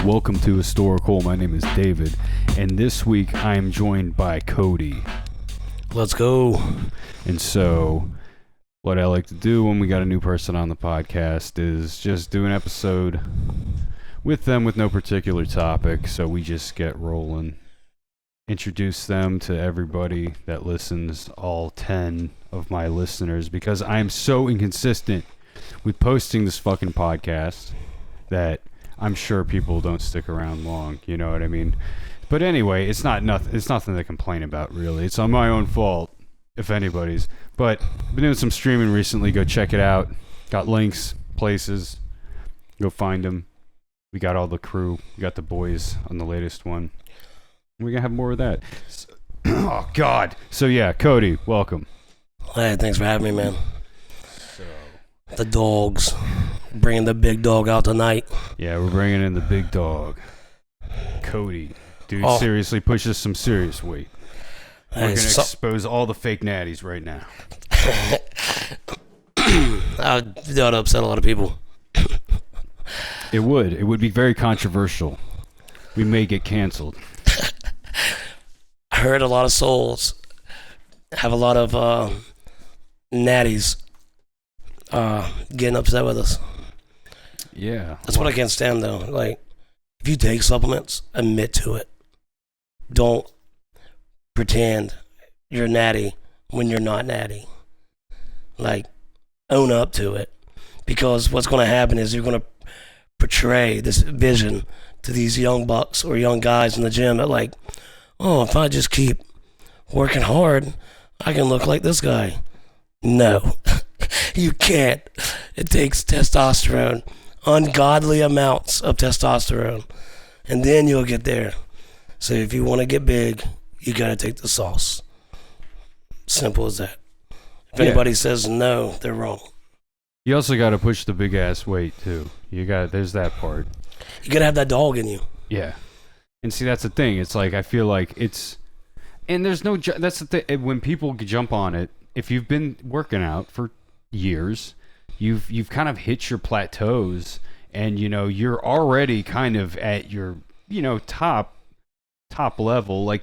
welcome to HistoricHole. My name is David, and this week I am joined by Kodie. Let's go. And so, what I like to do when we got a new person on the podcast is just do an episode with them with no particular topic, so we just get rolling. Introduce them to everybody that listens, all 10 of my listeners, because I'm so inconsistent with posting this fucking podcast that I'm sure people don't stick around long, you know what I mean? But anyway, it's nothing to complain about, really. It's on my own fault, if anybody's. But I've been doing some streaming recently. Go check it out. Got links, places. Go find them. We got all the crew. We got the boys on the latest one. We're going to have more of that. Oh, God. So, yeah, Kodie, welcome. Hey, thanks for having me, man. The dogs. Bringing the big dog out tonight. Yeah, we're bringing in the big dog. Kodie. Dude, seriously pushes some serious weight. We're going to expose all the fake natties right now. That would upset a lot of people. It would. It would be very controversial. We may get canceled. I heard a lot of souls have a lot of natties getting upset with us. Yeah. That's what I can't stand, though. Like, if you take supplements, admit to it. Don't pretend you're natty when you're not natty. Like, own up to it. Because what's going to happen is you're going to portray this vision to these young bucks or young guys in the gym that, like, oh, if I just keep working hard, I can look like this guy. No, you can't. It takes testosterone, ungodly amounts of testosterone, and then you'll get there. So if you want to get big, you got to take the sauce. Simple as that. If anybody says no, they're wrong. You also got to push the big ass weight too. There's that part. You got to have that dog in you. Yeah. And see, that's the thing. It's like, I feel like that's the thing. When people jump on it, if you've been working out for years, you've kind of hit your plateaus, and you're already kind of at your top level. Like,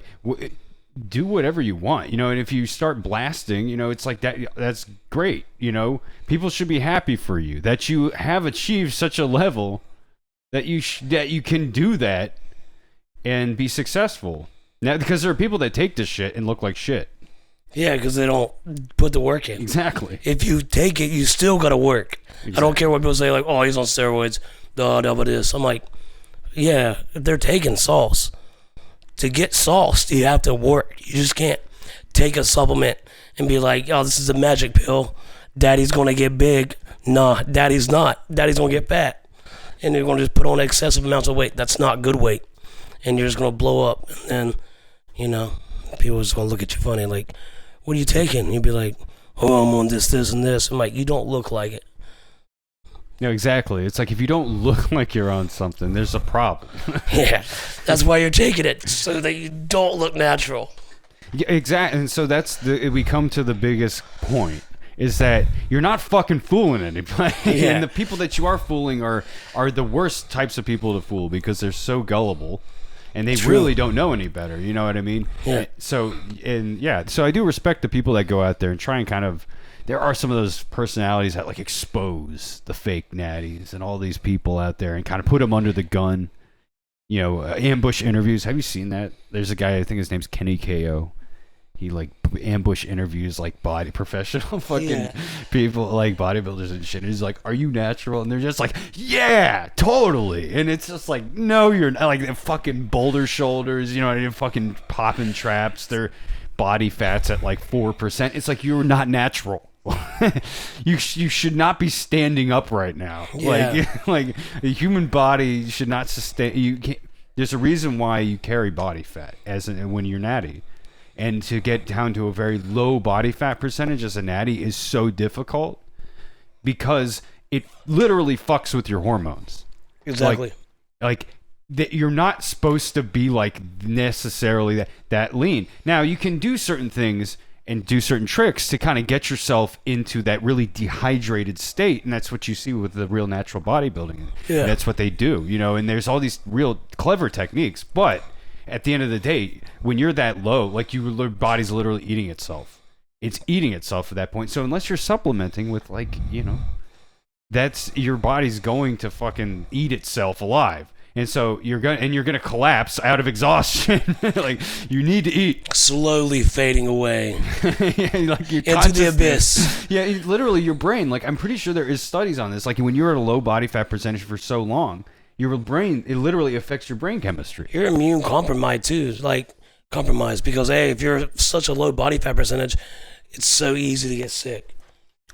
do whatever you want, and if you start blasting, it's like that's great. People should be happy for you that you have achieved such a level that you can do that and be successful. Now, because there are people that take this shit and look like shit. Yeah, because they don't put the work in. Exactly. If you take it, you still got to work. Exactly. I don't care what people say, like, oh, he's on steroids, but this. I'm like, yeah, if they're taking sauce. To get sauce, you have to work. You just can't take a supplement and be like, oh, this is a magic pill. Daddy's going to get big. Nah, daddy's not. Daddy's going to get fat. And you're going to just put on excessive amounts of weight. That's not good weight. And you're just going to blow up. And then, people are just going to look at you funny, like, what are you taking? And you'd be like, oh, I'm on this, and this. I'm like, you don't look like it. No, exactly. It's like, if you don't look like you're on something, there's a problem. Yeah, that's why you're taking it, so that you don't look natural. Yeah, exactly. And so we come to the biggest point, is that you're not fucking fooling anybody. Yeah. And the people that you are fooling are the worst types of people to fool, because they're so gullible. And they really don't know any better, you know what I mean? Yeah. So I do respect the people that go out there and try and kind of, there are some of those personalities that like expose the fake natties and all these people out there and kind of put them under the gun. Ambush interviews. Have you seen that? There's a guy, I think his name's Kenny KO. He like ambush interviews like professional fucking people, like bodybuilders and shit. And he's like, "Are you natural?" And they're just like, "Yeah, totally." And it's just like, "No, you're not." Like, they're fucking boulder shoulders, they're fucking popping traps. Their body fat's at like 4%. It's like, you're not natural. You should not be standing up right now. Yeah. Like the human body should not sustain. You can't. There's a reason why you carry body fat when you're natty. And to get down to a very low body fat percentage as a natty is so difficult, because it literally fucks with your hormones. Exactly. Like that, you're not supposed to be like necessarily that lean. Now, you can do certain things and do certain tricks to kind of get yourself into that really dehydrated state. And that's what you see with the real natural bodybuilding. Yeah. That's what they do, you know, and there's all these real clever techniques. But at the end of the day, when you're that low, like your body's literally eating itself. It's eating itself at that point. So unless you're supplementing with, like, you know, that's your body's going to fucking eat itself alive. And so you're gonna collapse out of exhaustion. Like, you need to eat. Slowly fading away Like your into the abyss. Yeah, literally your brain. Like, I'm pretty sure there is studies on this. Like, when you're at a low body fat percentage for so long, your brain, it literally affects your brain chemistry. You're immune compromised too. Like, compromised because, hey, if you're such a low body fat percentage, it's so easy to get sick.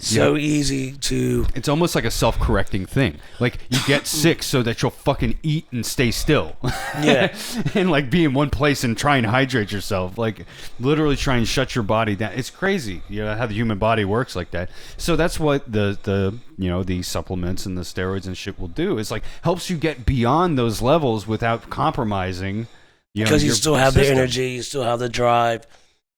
So easy to... It's almost like a self-correcting thing. Like, you get sick so that you'll fucking eat and stay still. Yeah. And, like, be in one place and try and hydrate yourself. Like, literally try and shut your body down. It's crazy, you know, how the human body works like that. So that's what the you know, the supplements and the steroids and shit will do. It's like, helps you get beyond those levels without compromising, you know, because you still have the system. energy, you still have the drive.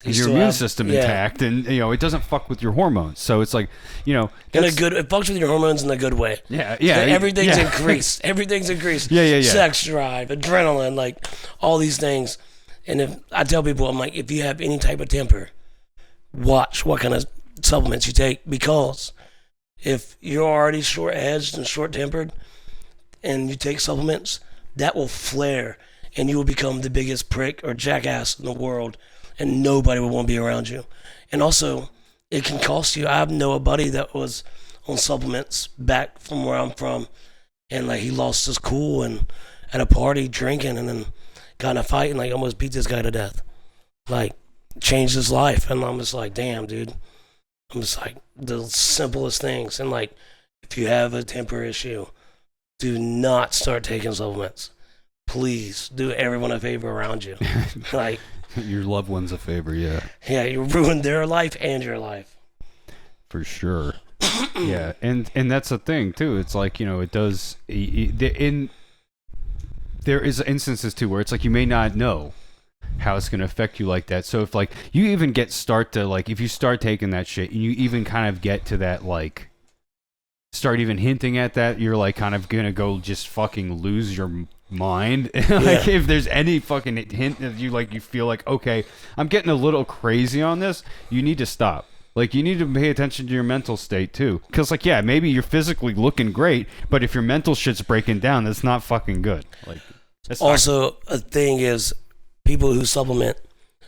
Your immune system intact, and, you know, it doesn't fuck with your hormones. So it's like, you know, it fucks with your hormones in a good way. Yeah. Everything's increased. Everything's increased. Yeah. Sex drive, adrenaline, like all these things. And if I tell people, I'm like, if you have any type of temper, watch what kind of supplements you take, because if you're already short-edged and short-tempered, and you take supplements, that will flare, and you will become the biggest prick or jackass in the world. And nobody would want to be around you. And also, it can cost you. I know a buddy that was on supplements back from where I'm from, and like he lost his cool and at a party drinking, and then got in a fight and like almost beat this guy to death. Like, changed his life. And I'm just like, damn, dude. I'm just like, the simplest things. And like, if you have a temper issue, do not start taking supplements. Please do everyone a favor around you. Like, your loved ones a favor, yeah. Yeah, you ruined their life and your life. For sure. Yeah, and that's the thing too. It's like, you know, it does. There is instances too where it's like you may not know how it's going to affect you like that. So if like you even if you start taking that shit and you even kind of get to that, like, start even hinting at that, you're like kind of gonna go just fucking lose your mind. Like, if there's any fucking hint that you feel like, okay, I'm getting a little crazy on this, you need to stop. Like, you need to pay attention to your mental state too, because like, yeah, maybe you're physically looking great, but if your mental shit's breaking down, that's not fucking good. Like, also a thing is, people who supplement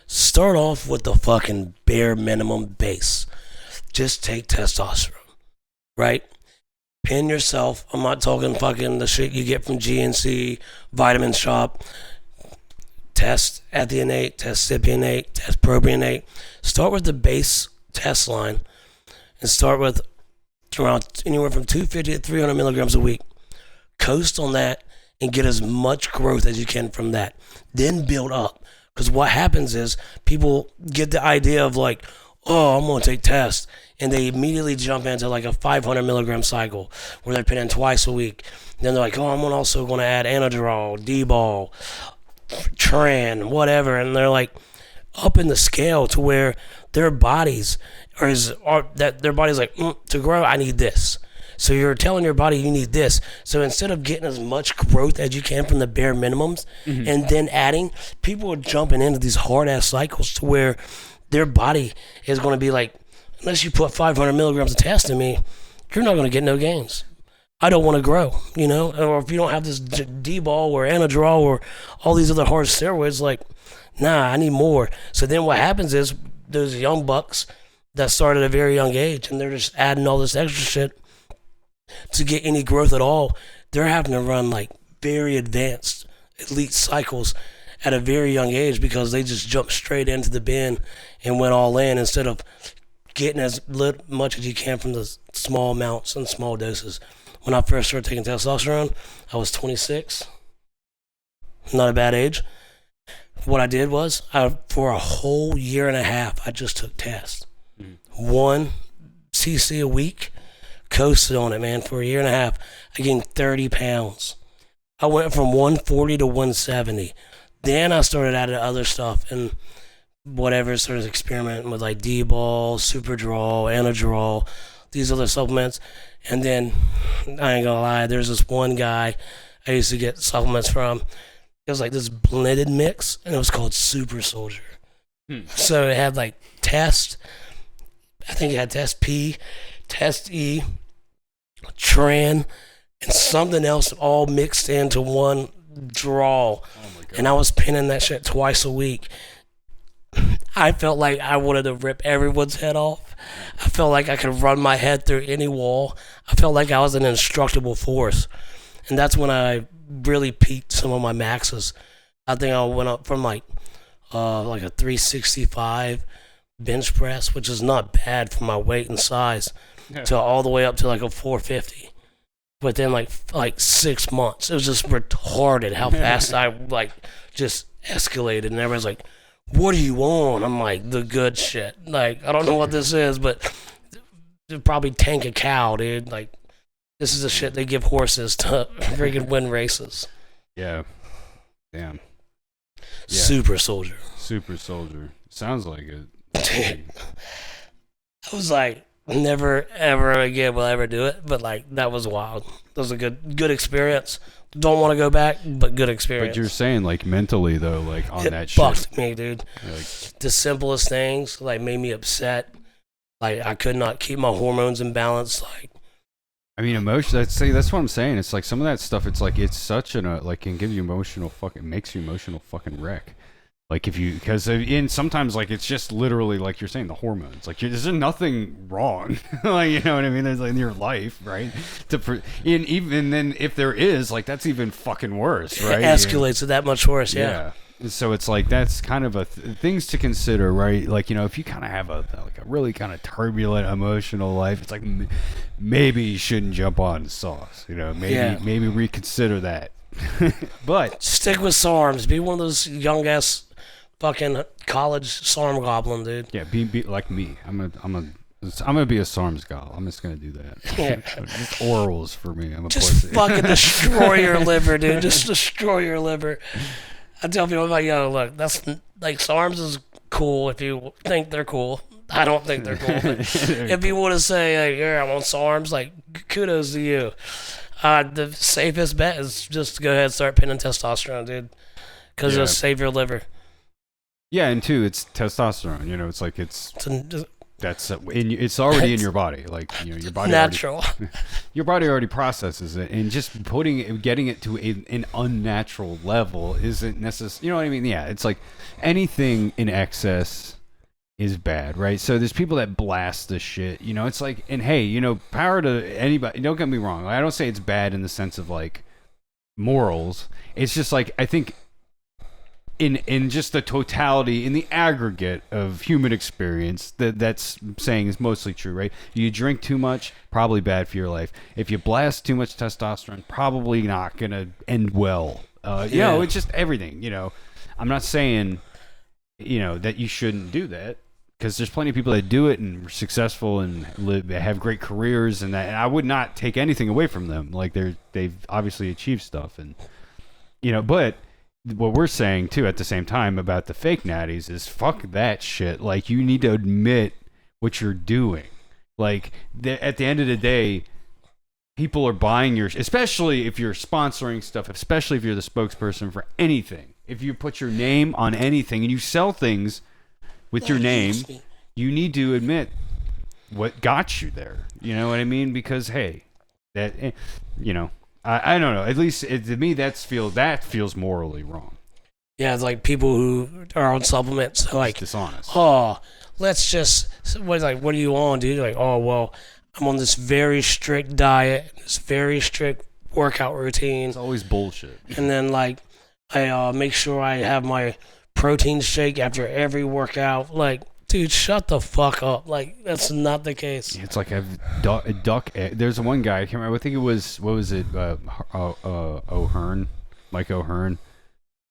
start off with the fucking bare minimum base. Just take testosterone, right? Pin yourself. I'm not talking fucking the shit you get from GNC, Vitamin Shop. Test Ethionate, test Cypionate, test Propionate. Start with the base test line and start with around anywhere from 250 to 300 milligrams a week. Coast on that and get as much growth as you can from that. Then build up. Because what happens is people get the idea of like, oh, I'm going to take tests. And they immediately jump into like a 500 milligram cycle where they're pinning twice a week. And then they're like, oh, I'm also going to add Anadrol, D-ball, Tran, whatever. And they're like up in the scale to where their bodies their body's like, to grow, I need this. So you're telling your body you need this. So instead of getting as much growth as you can from the bare minimums and then adding, people are jumping into these hard ass cycles to where their body is going to be like, unless you put 500 milligrams of test in me, you're not going to get no gains. I don't want to grow, you know? Or if you don't have this D-ball or Anadrol or all these other hard steroids, like, nah, I need more. So then what happens is those young bucks that start at a very young age and they're just adding all this extra shit to get any growth at all, they're having to run like very advanced elite cycles at a very young age because they just jumped straight into the bin and went all in instead of getting as much as you can from the small amounts and small doses. When I first started taking testosterone, I was 26. Not a bad age. What I did was, for a whole year and a half, I just took tests. 1 cc a week, coasted on it, man, for a year and a half. I gained 30 pounds. I went from 140 to 170. Then I started adding other stuff, and whatever, started experimenting with like D-ball, Superdrol, Anadrol, these other supplements. And then, I ain't gonna lie, there's this one guy I used to get supplements from. It was like this blended mix, and it was called Super Soldier. So it had like Test, I think it had Test P, Test E, Tran, and something else all mixed into one draw. And I was pinning that shit twice a week. I felt like I wanted to rip everyone's head off. I felt like I could run my head through any wall. I felt like I was an indestructible force. And that's when I really peaked some of my maxes. I think I went up from like a 365 bench press, which is not bad for my weight and size, to all the way up to like a 450 within like 6 months. It was just retarded how fast I like just escalated, and everyone's like, "What are you on?" I'm like, "The good shit." Like, I don't know what this is, but probably tank a cow, dude. Like, this is the shit they give horses to freaking win races. Yeah. Damn. Yeah. Super Soldier. Super Soldier. Sounds like it. Dude, I was like, never ever again will I ever do it, but like that was wild. That was a good experience. Don't want to go back, but good experience. But you're saying like mentally though, like on that shit. It fucked me, dude. Like, the simplest things like made me upset. Like I could not keep my hormones in balance. Like, I mean, emotion. That's what I'm saying. It's like some of that stuff. It's like it's such an like can give you emotional fucking makes you emotional fucking wreck. Like if you because in sometimes like it's just literally like you're saying the hormones. Like there's nothing wrong. Like you know what I mean. There's like in your life, right? Even then if there is like that's even fucking worse, right? It escalates to that much worse. Yeah. So it's like that's kind of things to consider, right? Like you know, if you kind of have a really kind of turbulent emotional life, it's like maybe you shouldn't jump on sauce. You know, maybe reconsider that. But stick with SARMs. Be one of those young ass fucking college SARM goblin, dude. Yeah, be like me. I'm gonna be a SARMs gal. I'm just gonna do that. Yeah. Just orals for me. I'm a just pussy. Fucking destroy your liver, dude. Just destroy your liver. I tell people, I'm like, yo, look, that's like SARMs is cool if you think they're cool. I don't think they're cool. But if you want to say, like, yeah, I'm on SARMs, like, kudos to you. The safest bet is just to go ahead and start pinning testosterone, dude, because it'll save your liver. Yeah, and two, it's testosterone. You know, it's like it's already in your body. Like you know, your body natural. Your body already processes it, and just getting it to an unnatural level isn't necessary. You know what I mean? Yeah, it's like anything in excess is bad, right? So there's people that blast the shit. You know, it's like, and hey, you know, power to anybody. Don't get me wrong. I don't say it's bad in the sense of like morals. It's just like I think. In just the totality, in the aggregate of human experience, that's saying is mostly true, right? You drink too much, probably bad for your life. If you blast too much testosterone, probably not gonna end well. You know, it's just everything. You know, I'm not saying, you know, that you shouldn't do that because there's plenty of people that do it and are successful and have great careers and that. And I would not take anything away from them. Like they've obviously achieved stuff, and you know, but. What we're saying too at the same time about the fake natties is fuck that shit. Like you need to admit what you're doing. Like at the end of the day, people are buying your, especially if you're sponsoring stuff, especially if you're the spokesperson for anything. If you put your name on anything and you sell things with your name, you need to admit what got you there. You know what I mean? Because hey, that you know. I don't know. At least to me, that feels morally wrong. Yeah, it's like people who are on supplements, like it's dishonest. Oh, let's just what are you on, dude? Like, oh well, I'm on this very strict diet, this very strict workout routine. It's always bullshit. And then like, I make sure I have my protein shake after every workout. Like, dude, shut the fuck up. Like, that's not the case. It's like a duck egg. There's one guy, I can't remember. I think it was, what was it? O'Hearn. Mike O'Hearn.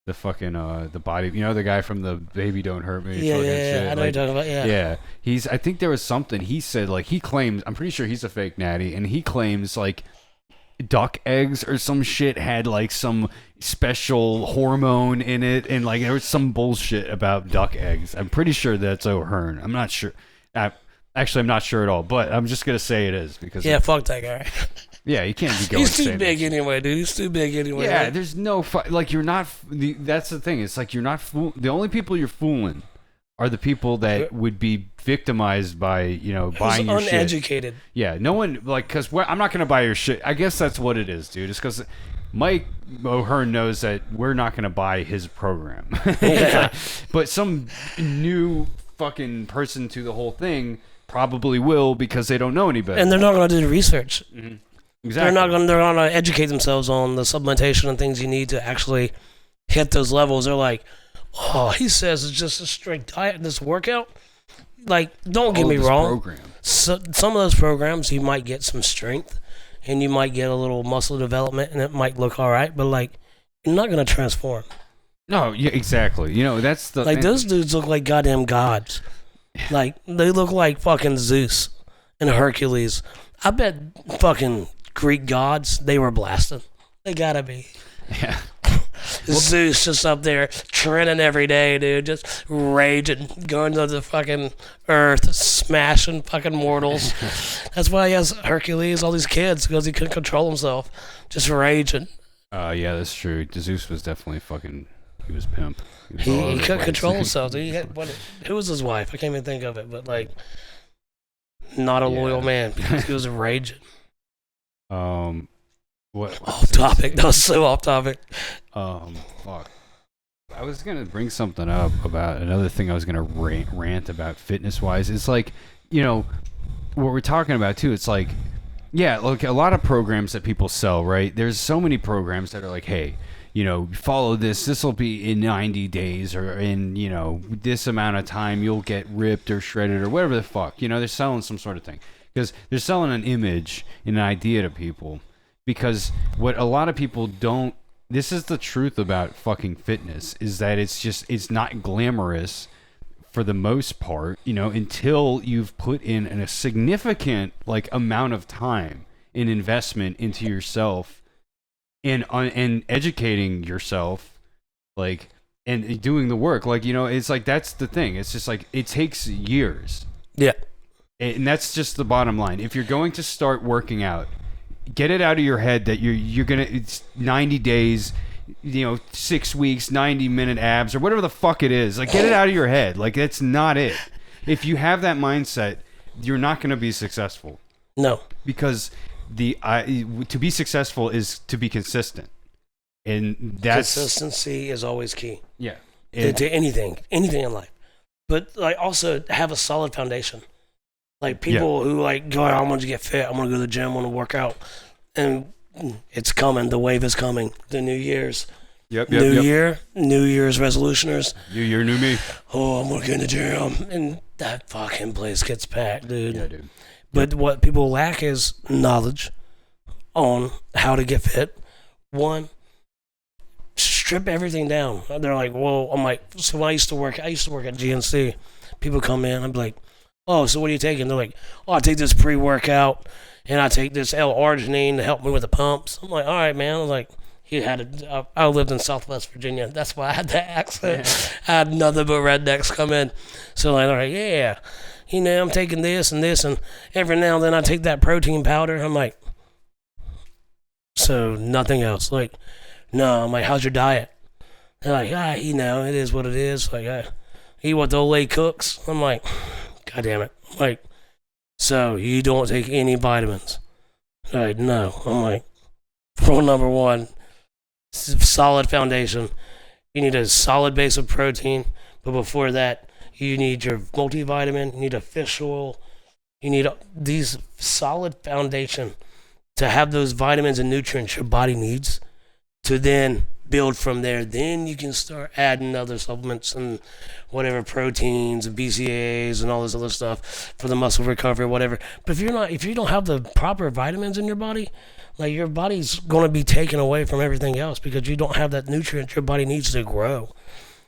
The fucking, the body, you know, the guy from the Baby Don't Hurt Me. Yeah, shit. I know what you're talking about, yeah. Yeah. I think there was something he said, like, he claims, I'm pretty sure he's a fake natty, and he claims, like, duck eggs or some shit had like some special hormone in it, and like there was some bullshit about duck eggs. I'm pretty sure that's O'Hearn. I'm not sure. Actually, I'm not sure at all, but I'm just gonna say it is because fuck that guy. Yeah, you can't be going. He's too big anyway, dude. He's too big anyway. Yeah, right? there's no like you're not. That's the thing. It's like you're not. The only people you're fooling are the people that would be victimized by buying your shit. Uneducated. Yeah, no one like because I'm not gonna buy your shit. I guess that's what it is, dude. It's because Mike O'Hearn knows that we're not gonna buy his program. Yeah. But some new fucking person to the whole thing probably will because they don't know any better. And they're not gonna do the research. Mm-hmm. They're Exactly. not gonna educate themselves on the supplementation and things you need to actually hit those levels. They're like, oh, he says it's just a strict diet and this workout. Like, don't get me wrong. Program. So, some of those programs you might get some strength and you might get a little muscle development and it might look all right, but like you're not gonna transform. No, yeah, exactly. That's the Like those dudes look like goddamn gods. Like they look like fucking Zeus and Hercules. I bet fucking Greek gods, they were blasting. They gotta be. Yeah. Zeus just up there training every day, dude, just raging, going to the fucking earth, smashing fucking mortals. That's why he has Hercules, all these kids, because he couldn't control himself, just raging. Yeah, that's true. Zeus was definitely fucking. He was pimp. He couldn't control himself. Dude. Who was his wife? I can't even think of it, but like, not a loyal man because he was raging. What? Off topic. That was so off topic. Fuck. I was gonna bring something up about another thing. I was gonna rant about fitness-wise. It's like, what we're talking about too. It's like, yeah, look, a lot of programs that people sell, right? There's so many programs that are like, hey, follow this. This will be in 90 days or in this amount of time. You'll get ripped or shredded or whatever the fuck. They're selling some sort of thing because they're selling an image and an idea to people. Because what a lot of people don't, this is the truth about fucking fitness, is that it's not glamorous for the most part, until you've put in a significant like amount of time and investment into yourself and educating yourself, like, and doing the work. Like, it's like, that's the thing. It's just like, it takes years. Yeah. And that's just the bottom line. If you're going to start working out, get it out of your head that you're gonna, it's 90 days, 6 weeks, 90-minute abs or whatever the fuck it is. Like, get it out of your head. Like, that's not it. If you have that mindset, you're not gonna be successful. No. Because to be successful is to be consistent, and that's consistency is always key. Yeah. To anything in life, but like also have a solid foundation. Like people who like go, I'm going to get fit. I'm going to go to the gym. I'm going to work out. And it's coming. The wave is coming. The New Year's. New Year. New Year's resolutioners. New Year, new me. Oh, I'm going to get in the gym. And that fucking place gets packed, dude. Yeah, dude. But what people lack is knowledge on how to get fit. One, strip everything down. They're like, well, I'm like, so when I used to work at GNC. People come in, I'm like, oh, so what are you taking? They're like, oh, I take this pre-workout, and I take this L-arginine to help me with the pumps. I'm like, all right, man. I was like, I lived in Southwest Virginia. That's why I had that accent. Yeah. I had nothing but rednecks come in. So like, all right, yeah, I'm taking this, and every now and then I take that protein powder. I'm like, so nothing else. Like, no. I'm like, how's your diet? They're like, it is what it is. Like, I eat what the old lady cooks. I'm like, God damn it. Like, so you don't take any vitamins? Like, no. I'm like, rule number one, solid foundation. You need a solid base of protein, but before that, you need your multivitamin, you need a fish oil, you need these solid foundation to have those vitamins and nutrients your body needs to then build from there. Then you can start adding other supplements and whatever, proteins and BCAAs and all this other stuff for the muscle recovery, whatever. But if you don't have the proper vitamins in your body, like, your body's going to be taken away from everything else because you don't have that nutrient your body needs to grow,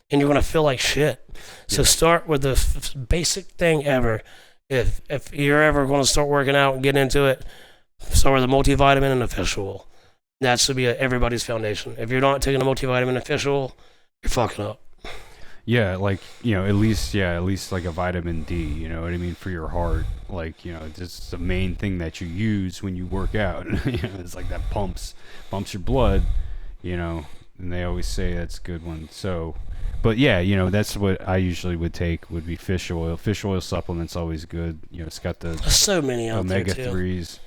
and you're going to feel like shit. So start with the basic thing ever. If you're ever going to start working out and get into it, So are the multivitamin and the fish oil. That should be everybody's foundation. If you're not taking a multivitamin and fish oil, you're fucking up. Yeah, like, at least like a vitamin D, you know what I mean, for your heart. Like, it's the main thing that you use when you work out. It's like that pumps your blood, and they always say that's a good one. So, but yeah, that's what I usually would take, would be fish oil. Fish oil supplement's always good. It's got the There's so many out there, too. omega-3s.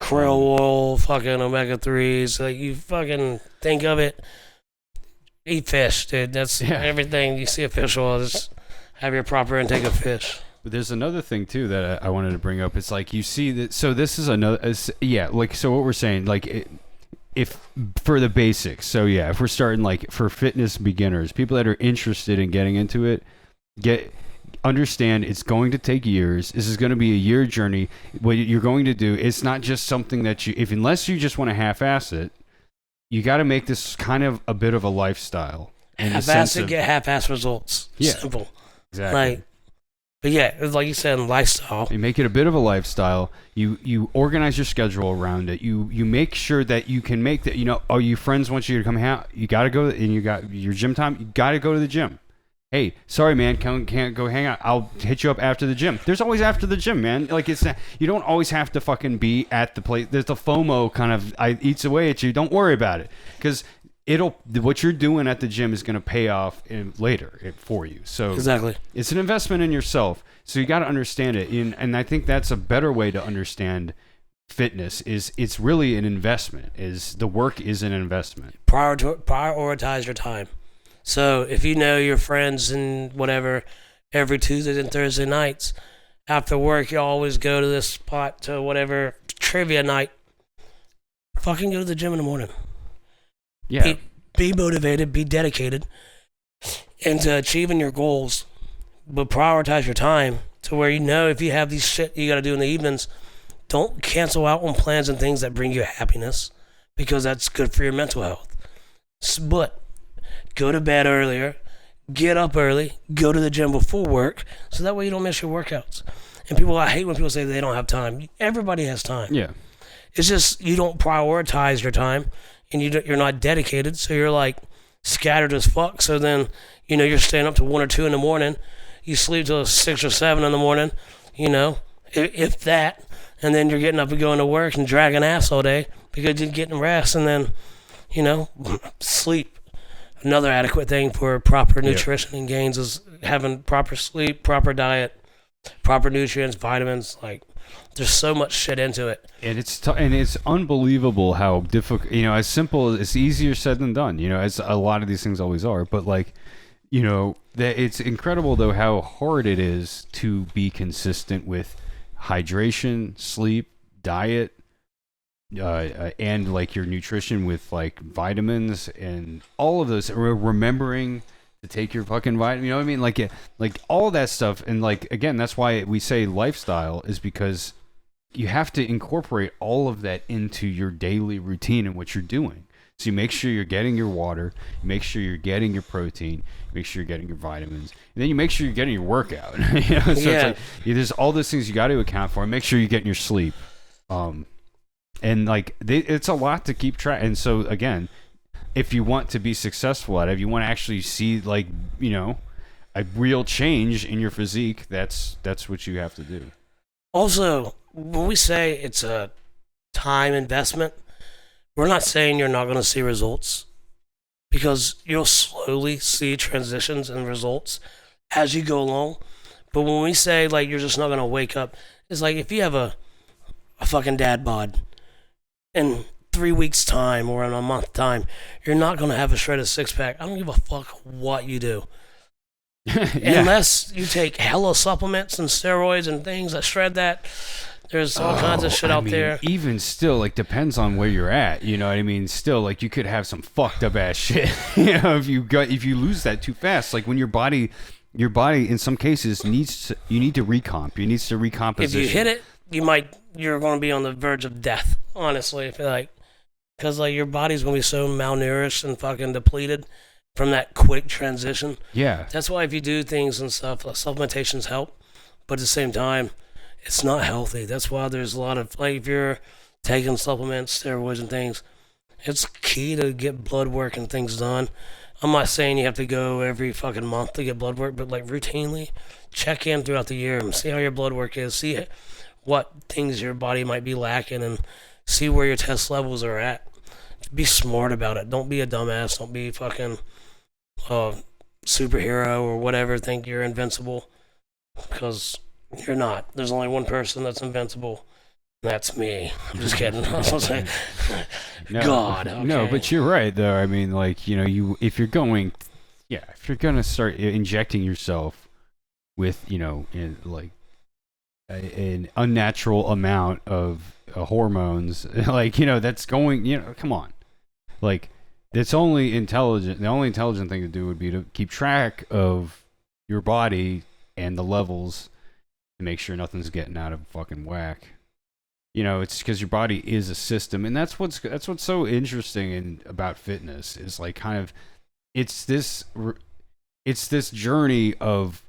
Krill oil, fucking omega-3s. Like, you fucking think of it. Eat fish, dude. That's everything. You see a fish oil, just have your proper intake of fish. But there's another thing too that I wanted to bring up. It's like you see that. So this is another. So what we're saying, like, if for the basics. So yeah, if we're starting like for fitness beginners, people that are interested in getting into it, understand it's going to take years. This is going to be a year journey. What you're going to do, it's not just something that unless you just want to half-ass it. You got to make this kind of a bit of a lifestyle. Half-ass it, get half-ass results. Yeah, simple. Exactly. But yeah, it's like you said, lifestyle. You make it a bit of a lifestyle. You organize your schedule around it. You make sure that you can make that. Your friends want you to come out. You got to go, and you got your gym time. You got to go to the gym. Hey, sorry, man, can't go hang out. I'll hit you up after the gym. There's always after the gym, man. Like, it's not, you don't always have to fucking be at the place. There's the FOMO kind of eats away at you. Don't worry about it, because what you're doing at the gym is going to pay off later for you. So exactly, it's an investment in yourself. So you got to understand it, and I think that's a better way to understand fitness. Is it's really an investment. Is the work is an investment. Prioritize your time. So if you know your friends and whatever, every Tuesdays and Thursday nights, after work, you always go to this spot to whatever trivia night. Fucking go to the gym in the morning. Yeah. Be motivated, be dedicated, into achieving your goals, but prioritize your time to where if you have these shit you got to do in the evenings, don't cancel out on plans and things that bring you happiness, because that's good for your mental health. But go to bed earlier, get up early, go to the gym before work, so that way you don't miss your workouts. And I hate when people say they don't have time. Everybody has time. Yeah. It's just you don't prioritize your time, and you're not dedicated, so you're like scattered as fuck. So then, you're staying up to 1 or 2 in the morning. You sleep till 6 or 7 in the morning, if that. And then you're getting up and going to work and dragging ass all day because you're getting rest, and then, sleep. Another adequate thing for proper nutrition and gains is having proper sleep, proper diet, proper nutrients, vitamins. Like, there's so much shit into it. And it's unbelievable how difficult, as simple, it's easier said than done, as a lot of these things always are. But like, that it's incredible though how hard it is to be consistent with hydration, sleep, diet, and like your nutrition with like vitamins and all of those. Remembering to take your fucking vitamin, what I mean? Like all of that stuff. And like, again, that's why we say lifestyle, is because you have to incorporate all of that into your daily routine and what you're doing. So you make sure you're getting your water, you make sure you're getting your protein, you make sure you're getting your vitamins, and then you make sure you're getting your workout. So it's like, there's all those things you got to account for. Make sure you're getting your sleep. And like, it's a lot to keep track. And so again, if you want to be successful at it, if you want to actually see like, a real change in your physique, that's what you have to do. Also, when we say it's a time investment, we're not saying you're not going to see results, because you'll slowly see transitions and results as you go along. But when we say like you're just not going to wake up, it's like if you have a fucking dad bod in 3 weeks time or in a month time, you're not going to have a shredded six-pack. I don't give a fuck what you do. Unless you take hella supplements and steroids and things that shred that. There's all kinds of shit out there. Even still, like, depends on where you're at. You know what I mean? Still, like, you could have some fucked up ass shit. If you lose that too fast, like when your body in some cases you need to recomp. You needs to recomposition. If you hit it, you're going to be on the verge of death. Honestly, because like your body's going to be so malnourished and fucking depleted from that quick transition. Yeah. That's why if you do things and stuff, like supplementations help, but at the same time, it's not healthy. That's why there's a lot of, like, if you're taking supplements, steroids, and things, it's key to get blood work and things done. I'm not saying you have to go every fucking month to get blood work, but like routinely check in throughout the year and see how your blood work is, see what things your body might be lacking, and see where your test levels are at. Be smart about it. Don't be a dumbass. Don't be fucking superhero or whatever. Think you're invincible, because you're not. There's only one person that's invincible. That's me. I'm just kidding. I was like, God. Okay. No, but you're right though. I mean, like, you know, if you're gonna start injecting yourself with, you know, like an unnatural amount of hormones, like, you know, that's going, you know, come on, like, it's only intelligent. The only intelligent thing to do would be to keep track of your body and the levels to make sure nothing's getting out of fucking whack. You know, it's because your body is a system, and that's what's so interesting about fitness is like kind of it's this journey of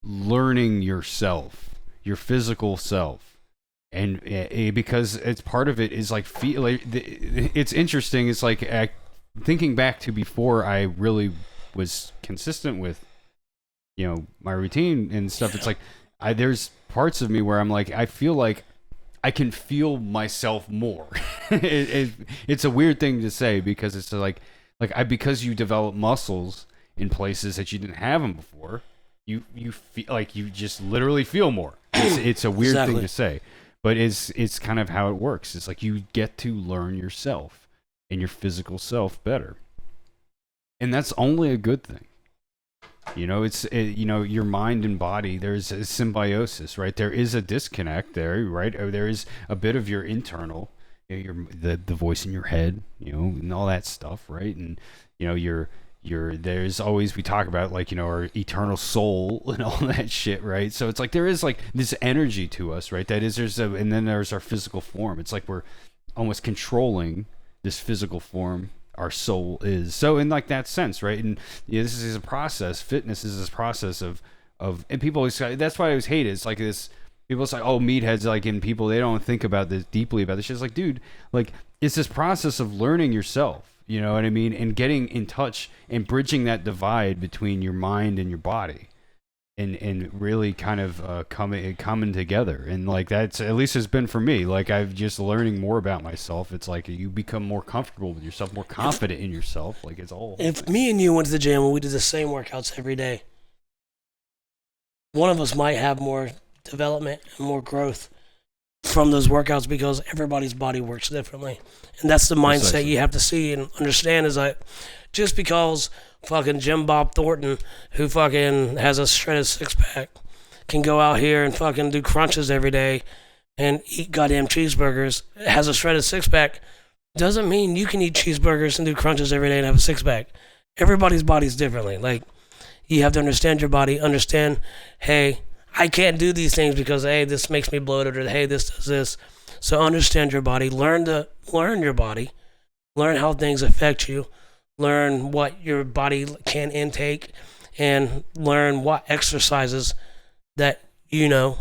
learning yourself, your physical self, and because it's part of it is like it's interesting. It's like thinking back to before I really was consistent with, you know, my routine and stuff. It's like there's parts of me where I'm like, I feel like I can feel myself more. It's a weird thing to say because it's like because you develop muscles in places that you didn't have them before, you feel like you just literally feel more. It's a weird thing to say, but it's kind of how it works. It's like you get to learn yourself and your physical self better, and that's only a good thing. You know, you know, your mind and body, there's a symbiosis, right? There is a disconnect there, right? Or there is a bit of your internal, you know, the voice in your head, you know, and all that stuff, right? And, you know, there's always, we talk about, like, you know, our eternal soul and all that shit, right? So it's like there is like this energy to us, right? That is, and then there's our physical form. It's like we're almost controlling this physical form. Our soul is so in like that sense, right? And yeah, this is a process. Fitness is this process of and people always say, that's why I always hate it. It's like this. People say, oh, meatheads, like, and people, they don't think about this deeply about this shit. It's like, dude, like, it's this process of learning yourself. You know what I mean? And getting in touch and bridging that divide between your mind and your body. And really kind of coming together, and like that's at least has been for me. Like I've just learning more about myself. It's like you become more comfortable with yourself, more confident in yourself. Like it's all. If me and you went to the gym and we did the same workouts every day, one of us might have more development and more growth from those workouts because everybody's body works differently, and that's the mindset you have to see and understand. Is that just because fucking Jim Bob Thornton, who fucking has a shredded six-pack, can go out here and fucking do crunches every day and eat goddamn cheeseburgers, has a shredded six-pack, doesn't mean you can eat cheeseburgers and do crunches every day and have a six-pack. Everybody's body's differently. Like, you have to understand your body, understand, hey, I can't do these things because, hey, this makes me bloated, or hey, this does this. So understand your body, learn your body, learn how things affect you, learn what your body can intake, and learn what exercises that, you know,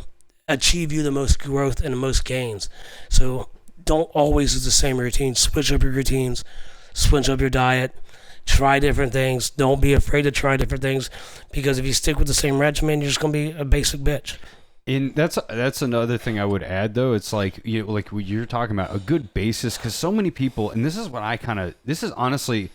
achieve you the most growth and the most gains. So don't always do the same routine. Switch up your routines, switch up your diet, try different things. Don't be afraid to try different things, because if you stick with the same regimen, you're just going to be a basic bitch. And that's another thing I would add, though. It's like, you know, like what you're talking about, a good basis, because so many people, and this is what this is honestly,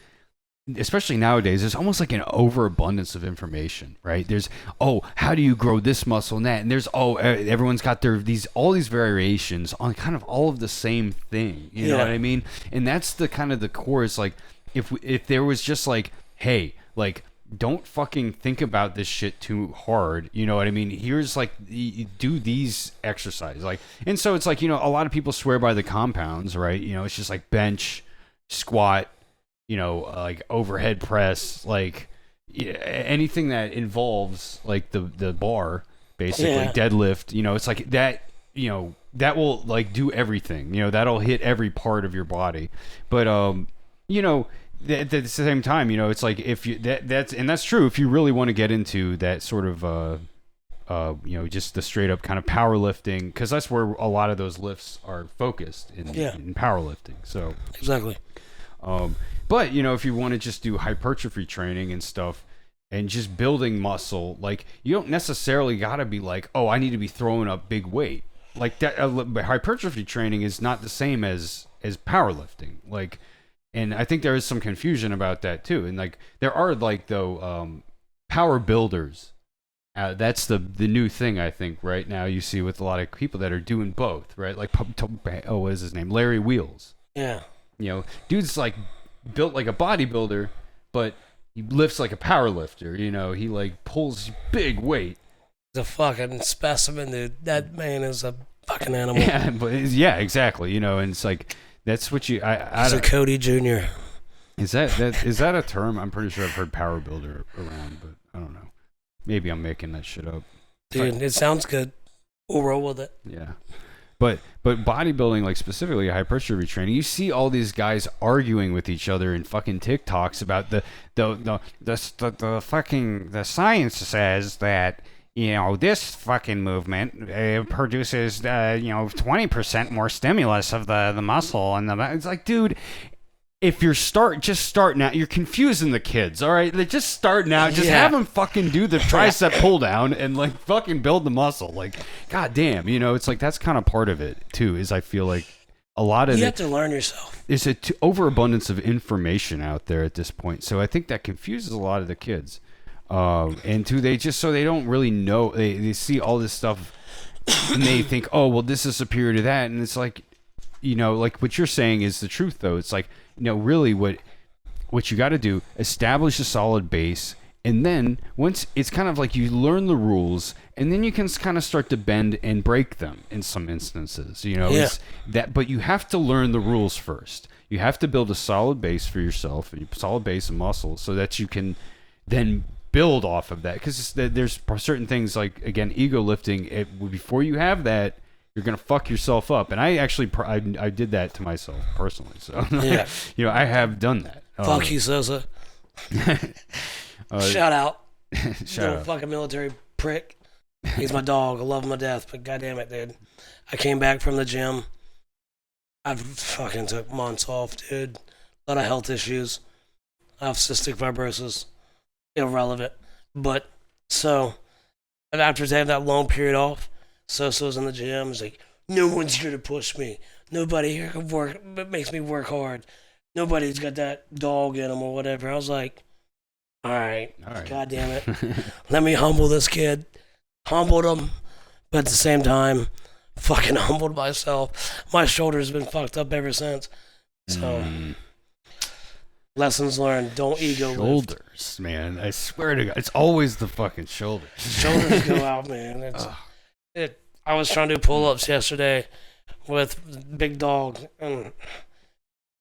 especially nowadays, there's almost like an overabundance of information, right? There's, oh, how do you grow this muscle and that? And there's, oh, everyone's got all these variations on kind of all of the same thing. You know what I mean? And that's the kind of the core. Is like, if there was just like, hey, like, don't fucking think about this shit too hard. You know what I mean? Here's like, do these exercises. Like, and so it's like, you know, a lot of people swear by the compounds, right? You know, it's just like bench, squat, you know, like overhead press, like anything that involves like the bar, basically deadlift, you know, it's like that, you know, that will like do everything, you know, that'll hit every part of your body. But, you know, at the same time, you know, it's like if you, that's true. If you really want to get into that sort of, just the straight up kind of powerlifting, because that's where a lot of those lifts are focused in powerlifting. So exactly. But if you want to just do hypertrophy training and stuff and just building muscle, like you don't necessarily got to be like, oh, I need to be throwing up big weight. Like that, hypertrophy training is not the same as powerlifting. Like, and I think there is some confusion about that too. And like there are power builders. That's the new thing, I think, right now you see with a lot of people that are doing both, right? Like, what is his name? Larry Wheels. Yeah. Dude's like built like a bodybuilder, but he lifts like a power lifter. He like pulls big weight. He's a fucking specimen, dude. That man is a fucking animal. Yeah, but exactly. And it's like that's what you. He's a Kodie Jr. Is that a term? I'm pretty sure I've heard power builder around, but I don't know. Maybe I'm making that shit up. Dude, it sounds good. We'll roll with it. Yeah. But bodybuilding, like specifically hypertrophy training, you see all these guys arguing with each other in fucking TikToks about the fucking the science says that this fucking movement produces 20% more stimulus of the muscle and it's like, dude. If you're just starting out, you're confusing the kids, all right? They're just starting out. Just have them fucking do the tricep pull down and like fucking build the muscle. Like, goddamn, it's like that's kind of part of it too. Is I feel like a lot of you have to learn yourself. There's an overabundance of information out there at this point, so I think that confuses a lot of the kids. And two, they don't really know. They see all this stuff and they think, oh, well, this is superior to that, and it's like, like what you're saying is the truth though. It's like, really what you got to do, establish a solid base, and then once it's kind of like you learn the rules, and then you can kind of start to bend and break them in some instances, it's that, but you have to learn the rules first. You have to build a solid base for yourself, a solid base of muscle, so that you can then build off of that, because there's certain things like, again, ego lifting, before you have that, you're gonna fuck yourself up, and I actually I did that to myself personally. So I have done that. Fuck you, Sosa. Shout out. Shout out. Fucking military prick. He's my dog. I love him to death, but goddamn it, dude. I came back from the gym. I fucking took months off, dude. A lot of health issues. I have cystic fibrosis. Irrelevant. But so after taking that long period off, Sosa's in the gym. He's like, no one's here to push me. Nobody here can work. It makes me work hard. Nobody's got that dog in them or whatever. I was like, all right. God damn it. Let me humble this kid. Humbled him. But at the same time, fucking humbled myself. My shoulder's been fucked up ever since. So, lessons learned. Don't ego lift. Shoulders, man. I swear to God. It's always the fucking shoulders. Shoulders go out, man. I was trying to do pull-ups yesterday with Big Dog, and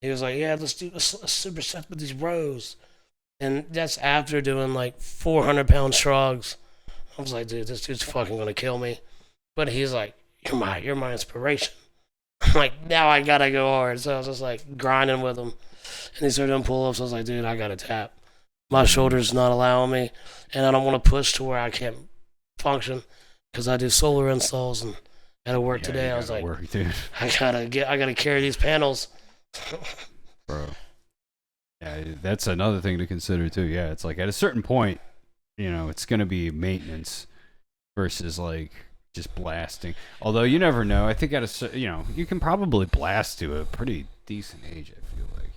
he was like, yeah, let's do a superset with these rows. And that's after doing like 400-pound shrugs. I was like, dude, this dude's fucking gonna kill me. But he's like, you're my inspiration. I'm like, now I gotta go hard. So I was just like grinding with him. And he started doing pull-ups. I was like, dude, I gotta tap. My shoulder's not allowing me, and I don't want to push to where I can't function. Because I do solar installs and had to work today. I was like, I gotta carry these panels. Bro. Yeah, that's another thing to consider too. Yeah, it's like at a certain point, it's gonna be maintenance versus like just blasting. Although you never know. I think you can probably blast to a pretty decent age, I feel like,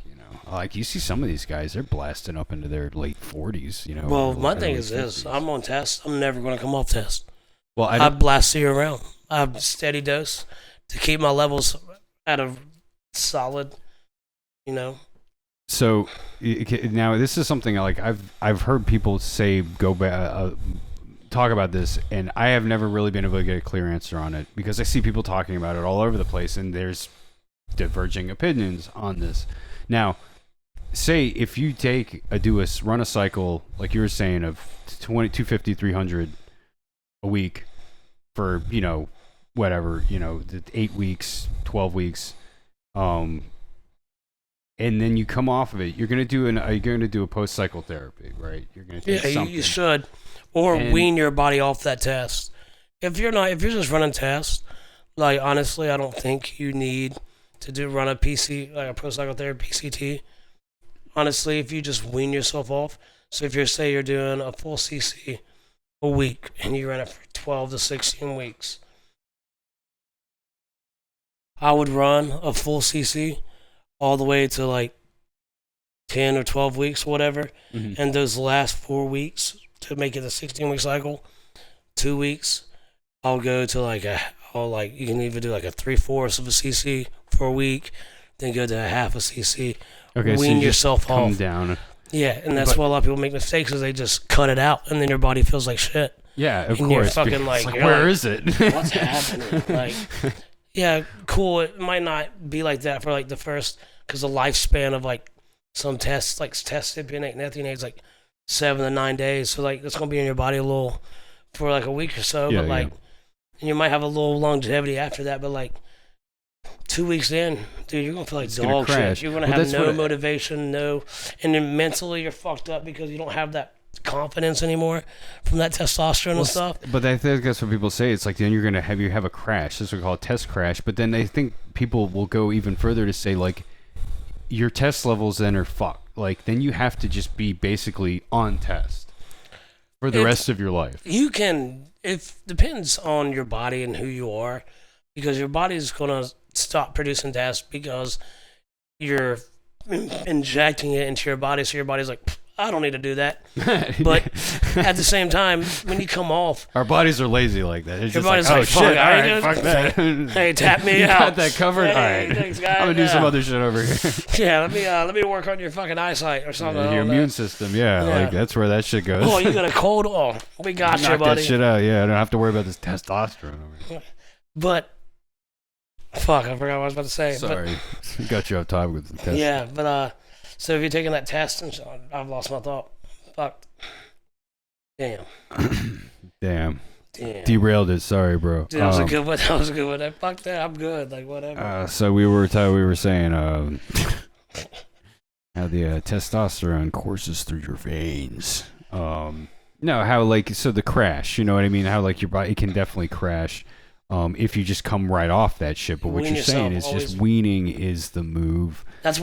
Like you see some of these guys, they're blasting up into their late 40s, Well, my thing is this. I'm on test. I'm never gonna come off test. Well, I blast you around. I have steady dose to keep my levels at a solid, So now this is something like I've heard people say talk about this, and I have never really been able to get a clear answer on it because I see people talking about it all over the place, and there's diverging opinions on this. Now, say if you run a cycle like you were saying of 250, 300 a week for, whatever, 8 weeks, 12 weeks, and then you come off of it, you're going to do a post-cycle therapy, right? You're going to take something. You should. Or wean your body off that test. if you're just running tests, like honestly, I don't think you need to run a PC, like a pro cycle therapy PCT. Honestly, if you just wean yourself off. So if you're doing a full CC a week and you run it for 12 to 16 weeks, I would run a full CC all the way to like 10 or 12 weeks, whatever. Mm-hmm. And those last 4 weeks to make it a 16-week cycle, 2 weeks, I'll go to you can either do like a 3/4 of a CC for a week, then go to a half a CC. Okay, wean so yourself come off. down. Yeah, and that's why a lot of people make mistakes is they just cut it out, and then your body feels like shit. Yeah, of and course. You're fucking like, you're where like, is it? What's happening? Like, yeah, cool. It might not be like that for like the first, because the lifespan of like some tests, like test cypionate and ethionate is like 7 to 9 days. So like it's gonna be in your body a little for like a week or so, Yeah, but like, and you might have a little longevity after that, but like 2 weeks in, dude, you're gonna feel like dog shit. You're gonna have no motivation, and then mentally you're fucked up because you don't have that confidence anymore from that testosterone and stuff. But I think that's what people say. It's like then you're gonna have a crash. This is what we call a test crash. But then they think people will go even further to say like your test levels then are fucked. Like then you have to just be basically on test for the rest of your life. You can. It depends on your body and who you are, because your body is gonna stop producing tests because you're injecting it into your body. So your body's like, I don't need to do that. But at the same time, when you come off, our bodies are lazy like that. It's your just body's like, oh like, shit, all right, fuck that. Hey, tap me you out. got that covered. Hey, all right, thanks, guys. I'm gonna do some other shit over here. Yeah, let me work on your fucking eyesight or something. Your immune system, like that's where that shit goes. Oh, you got a cold? Oh, we got you, Knock buddy. that shit out. Yeah, I don't have to worry about this testosterone over here. But fuck, I forgot what I was about to say. Sorry, got you off topic with the test. Yeah, but so if you're taking that test and so, I've lost my thought. Fuck. Damn. Damn. Derailed it. Sorry, bro. Dude, that was a good one. That was a good one. Fuck that. I'm good. Like whatever. So we were saying how the testosterone courses through your veins. No, how like so the crash. You know what I mean? How like your body can definitely crash. If you just come right off that shit, but what you're saying is just weaning is the move. That's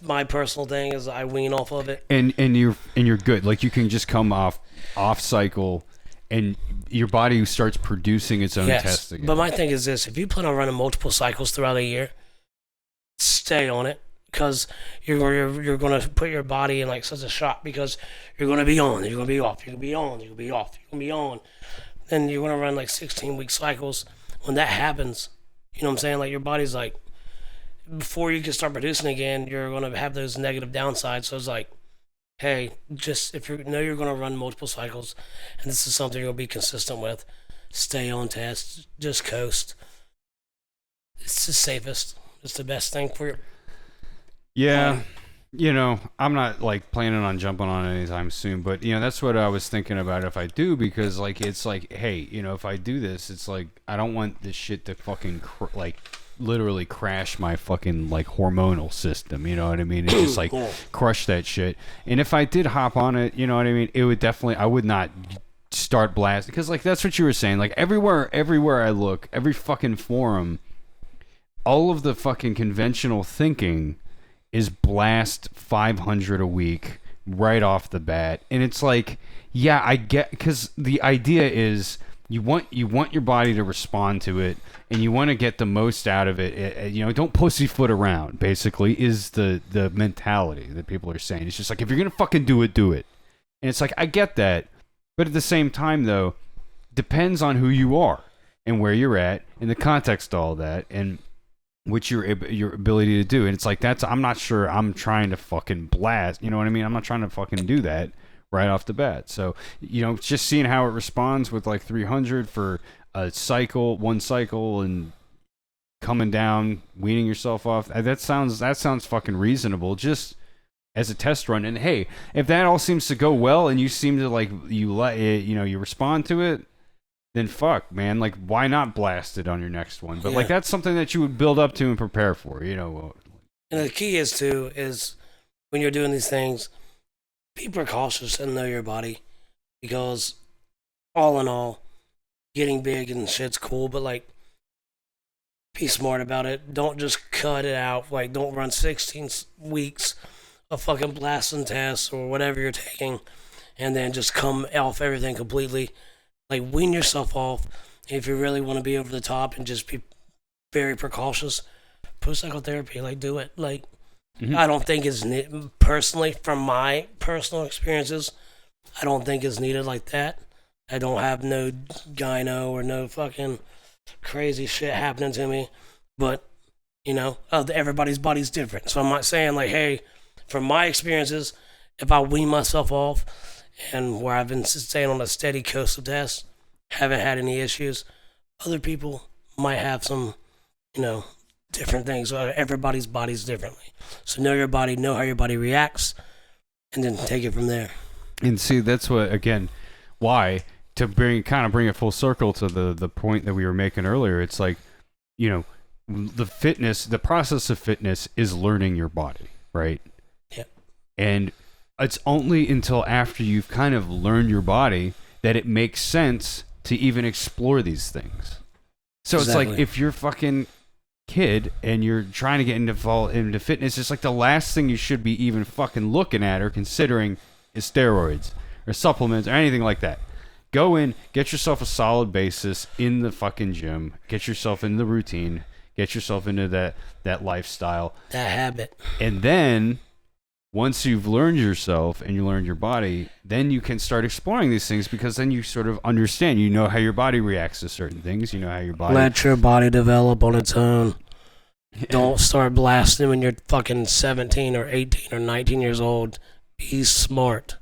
my personal thing is I wean off of it. And you're good. Like you can just come off cycle, and your body starts producing its own tests again. But my thing is this: if you plan on running multiple cycles throughout a year, stay on it because you're going to put your body in like such a shock because you're going to be on, you're going to be off, you're going to be on, you're going to be off, you're going to be on. Then you're going to run like 16-week cycles. When that happens, you know what I'm saying? Like your body's like, before you can start producing again, you're going to have those negative downsides. So it's like, hey, just if you know you're going to run multiple cycles and this is something you're going to be consistent with, stay on test, just coast. It's the safest. It's the best thing for you. Yeah. You know, I'm not like planning on jumping on it anytime soon, but you know, that's what I was thinking about if I do, because like, it's like, hey, you know, if I do this, it's like, I don't want this shit to fucking literally crash my fucking like hormonal system. You know what I mean? It's just like crush that shit. And if I did hop on it, you know what I mean? It would definitely, I would not start blasting, because like, that's what you were saying. Like everywhere I look, every fucking forum, all of the fucking conventional thinking is blast 500 a week right off the bat. And it's like, yeah, I get, because the idea is you want your body to respond to it, and you want to get the most out of it. You know, don't pussyfoot around, basically, is the mentality that people are saying. It's just like, if you're gonna fucking do it, do it. And it's like, I get that, but at the same time though, depends on who you are and where you're at in the context of all that, and which your ability to do. And it's like, I'm not sure I'm trying to fucking blast, you know what I mean? I'm not trying to fucking do that right off the bat. So, you know, just seeing how it responds with like 300 for a cycle, one cycle, and coming down, weaning yourself off. That sounds fucking reasonable just as a test run. And hey, if that all seems to go well and you seem to like, you respond to it, then fuck, man. Like, why not blast it on your next one? But like, that's something that you would build up to and prepare for, you know. And the key is when you're doing these things, be precautious and know your body, because all in all, getting big and shit's cool, but like, be smart about it. Don't just cut it out. Like, don't run 16 weeks of fucking blasting tests or whatever you're taking, and then just come off everything completely. Like, wean yourself off. If you really want to be over the top and just be very precautious, post psychotherapy. Like, do it. Like, I don't think it's personally, from my personal experiences, I don't think it's needed like that. I don't have no gyno or no fucking crazy shit happening to me, but everybody's body's different. So I'm not saying like, hey, from my experiences, if I wean myself off and where I've been staying on a steady course of tests, haven't had any issues, other people might have some, different things. Everybody's body's differently. So know your body, know how your body reacts, and then take it from there. And see, that's what, again, why, to bring it full circle to the point that we were making earlier, it's like, the process of fitness is learning your body, right? Yeah. And it's only until after you've kind of learned your body that it makes sense to even explore these things. So It's like, if you're fucking kid and you're trying to get into fitness, it's like the last thing you should be even fucking looking at or considering is steroids or supplements or anything like that. Go in, get yourself a solid basis in the fucking gym, get yourself in the routine, get yourself into that lifestyle, that habit. And then once you've learned yourself and you learned your body, then you can start exploring these things, because then you sort of understand, how your body reacts to certain things, how your body... Let your body develop on its own. Don't start blasting when you're fucking 17 or 18 or 19 years old. Be smart.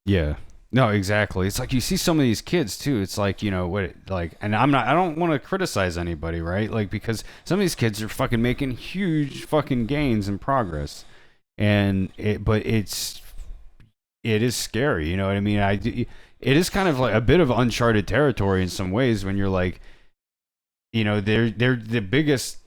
Yeah. No, exactly. It's like you see some of these kids too. It's like, and I don't want to criticize anybody, right? Like, because some of these kids are fucking making huge fucking gains and progress. But it is scary, you know what I mean? It is kind of like a bit of uncharted territory in some ways when you're like, they're the biggest,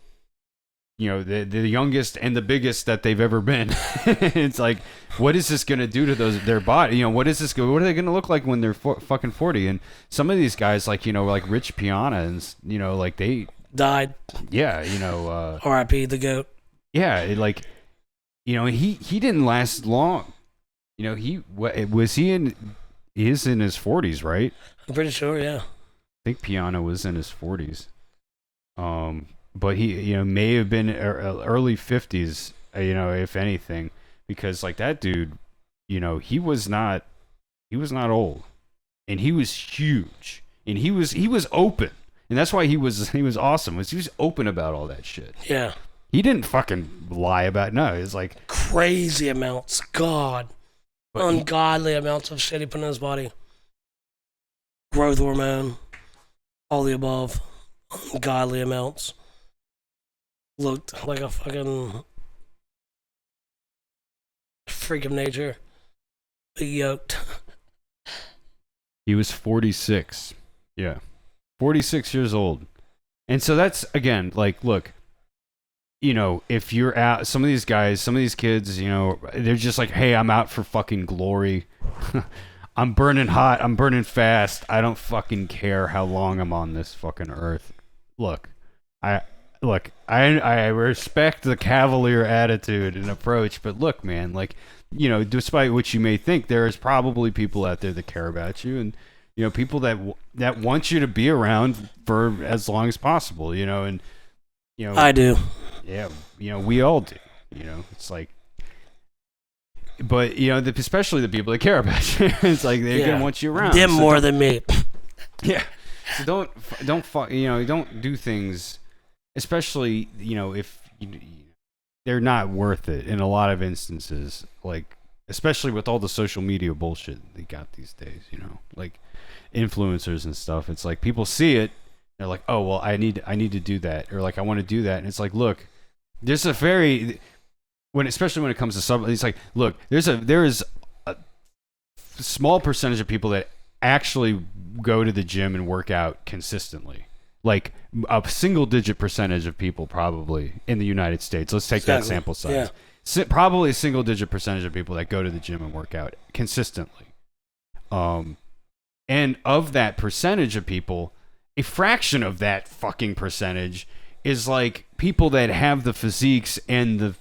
the youngest and the biggest that they've ever been. It's like, what is this going to do to their body? What are they going to look like when they're fucking 40? And some of these guys, like, like Rich Piana and, like they died. Yeah. R.I.P. the GOAT. Yeah. He didn't last long. He is in his 40s, right? I'm pretty sure, yeah. I think Piana was in his 40s. But he, may have been early 50s, if anything, because like that dude, he was not old, and he was huge, and he was open, and that's why he was awesome. He was open about all that shit. Yeah. He didn't fucking lie about it. No, it's like crazy amounts. God. Ungodly amounts of shit he put in his body. Growth hormone. All the above. Ungodly amounts. Looked like a fucking freak of nature. Big yoked. He was 46. Yeah. 46 years old. And so that's, again, like, look, if you're out, some of these guys, some of these kids, they're just like, hey, I'm out for fucking glory. I'm burning hot. I'm burning fast. I don't fucking care how long I'm on this fucking earth. Look, I respect the cavalier attitude and approach, but look, man, like, despite what you may think, there is probably people out there that care about you, and people that want you to be around for as long as possible, and I do. Yeah, we all do. It's like, but especially the people that care about you, it's like they're gonna want you around. Them more than me. Yeah. So don't do things, especially if they're not worth it in a lot of instances. Like, especially with all the social media bullshit they got these days. Like influencers and stuff. It's like people see it, they're like, oh well, I need to do that, or like I want to do that, and it's like, look, there's especially when it comes to something, it's like, look, there is a small percentage of people that actually go to the gym and work out consistently. Like a single digit percentage of people probably in the United States. Let's take that sample size. Yeah. Probably a single digit percentage of people that go to the gym and work out consistently. And of that percentage of people, a fraction of that fucking percentage is like people that have the physiques and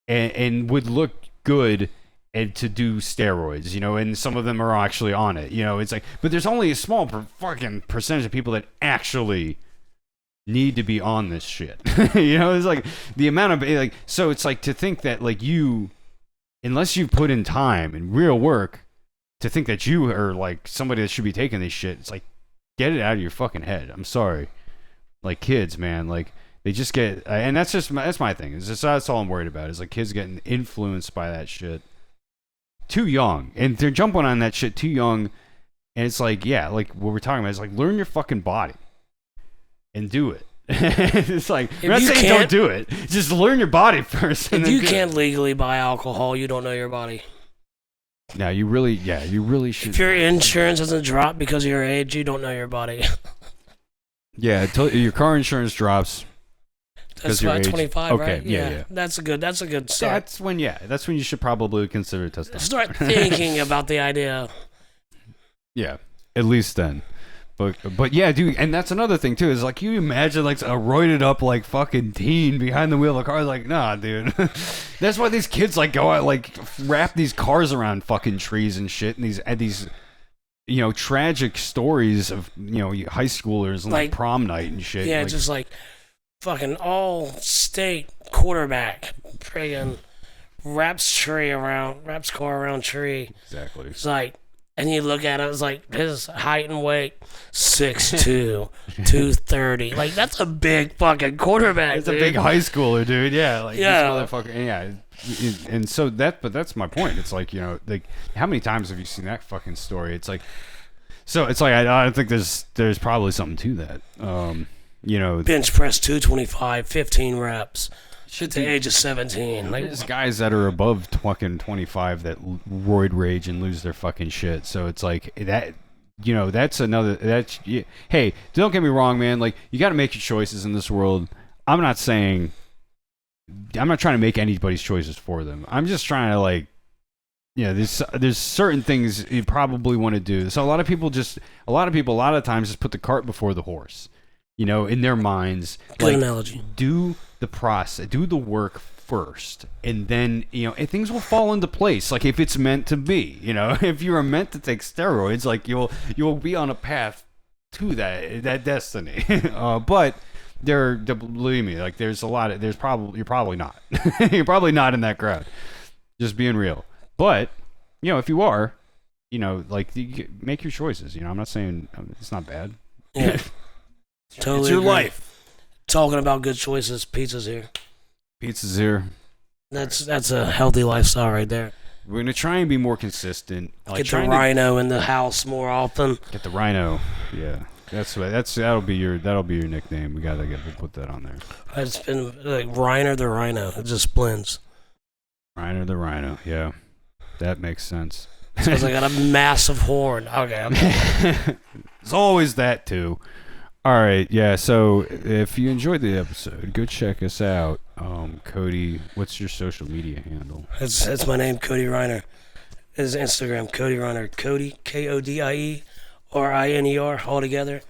and would look good and to do steroids, you know, and some of them are actually on it, you know. It's like, but there's only a small fucking percentage of people that actually need to be on this shit. You know, it's like the amount of like, so it's like to think that like you, unless you put in time and real work, to think that you are like somebody that should be taking this shit, it's like, get it out of your fucking head. I'm sorry. Like kids, man, like they just get, and that's my thing. It's just, that's all I'm worried about is like kids getting influenced by that shit too young, and they're jumping on that shit too young. And it's like, yeah, like what we're talking about is like learn your fucking body and do it. It's like, I'm not saying don't do it. Just learn your body first. If you can't legally buy alcohol, you don't know your body. No, you really should. If your insurance doesn't drop because of your age, you don't know your body. Yeah, your car insurance drops. That's about 25, okay, right? Yeah. That's a good start. That's when you should probably consider testosterone. Start thinking about the idea. Yeah, at least then. But yeah, dude, and that's another thing too. Is like you imagine like a roided up like fucking teen behind the wheel of a car. Like, nah, dude. That's why these kids like go out like wrap these cars around fucking trees and shit, and these you know tragic stories of you know high schoolers and like prom night and shit. Yeah, like, just like fucking all state quarterback, friggin' wraps car around tree. Exactly. It's like. And you look at it, it's like his height and weight, 6'2", 230. Like that's a big fucking quarterback. It's a big high schooler, dude. Yeah, like yeah, this motherfucker. Yeah, and so that's my point. It's like you know, like how many times have you seen that fucking story? It's like, so it's like I think there's probably something to that. You know, bench press 225, 15 reps. At the age of 17. Like, there's guys that are above fucking 25 that roid rage and lose their fucking shit. So it's like that, you know, that's another, that's, hey, don't get me wrong, man. Like, you got to make your choices in this world. I'm not trying to make anybody's choices for them. I'm just trying to, like, you know, there's certain things you probably want to do. So a lot of people a lot of times just put the cart before the horse, you know, in their minds. Good analogy. Do the process, do the work first, and then you know things will fall into place. Like if it's meant to be, you know, if you are meant to take steroids, like you'll be on a path to that destiny. But believe me, like you're probably not. You're probably not in that crowd. Just being real. But you know, if you are, you know, like make your choices. You know, I'm not saying it's not bad. Yeah. Totally it's your agree. life. Talking about good choices, pizza's here. Pizza's here. That's a healthy lifestyle right there. We're gonna try and be more consistent. Get the Rhino in the house more often. Get the Rhino. Yeah, that'll be your nickname. We gotta put that on there. It's been like Rhino the Rhino. It just blends. Rhino the Rhino. Yeah, that makes sense. Because I got a massive horn. Okay. There's always that too. All right, yeah. So if you enjoyed the episode, go check us out. Kodie, what's your social media handle? It's my name, Kodie Rhino. His Instagram, Kodie Rhino. Kodie, Kodie, RINER, all together.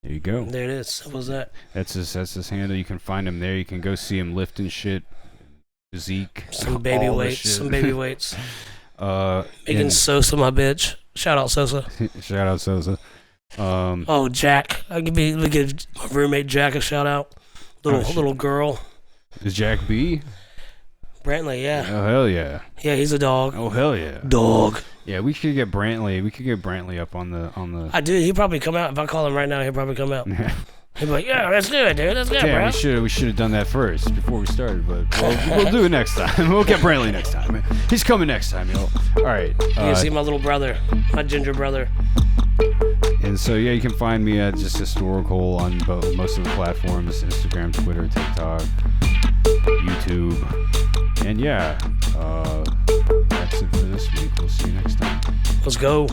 There you go. There it is. What was that? That's his handle. You can find him there. You can go see him lifting shit, physique, some baby weights. Megan and Sosa, my bitch. Shout out Sosa. Shout out Sosa. Jack. I give my roommate Jack a shout out. Little girl. Is Jack B? Brantley, yeah. Oh hell yeah. Yeah, he's a dog. Oh hell yeah. Dog. Yeah, we could get Brantley up on the. I do. He'd probably come out if I call him right now. He'd probably come out. He'd be like, "Yeah, let's do it, dude. Let's go, bro." Yeah, we should have done that first before we started, but we'll do it next time. We'll get Brantley next time. Man. He's coming next time, yo. All right. You can see my little brother, my ginger brother. And so yeah, you can find me at just HistoricHole on most of the platforms: Instagram, Twitter, TikTok, YouTube. And yeah, that's it for this week. We'll see you next time. Let's go.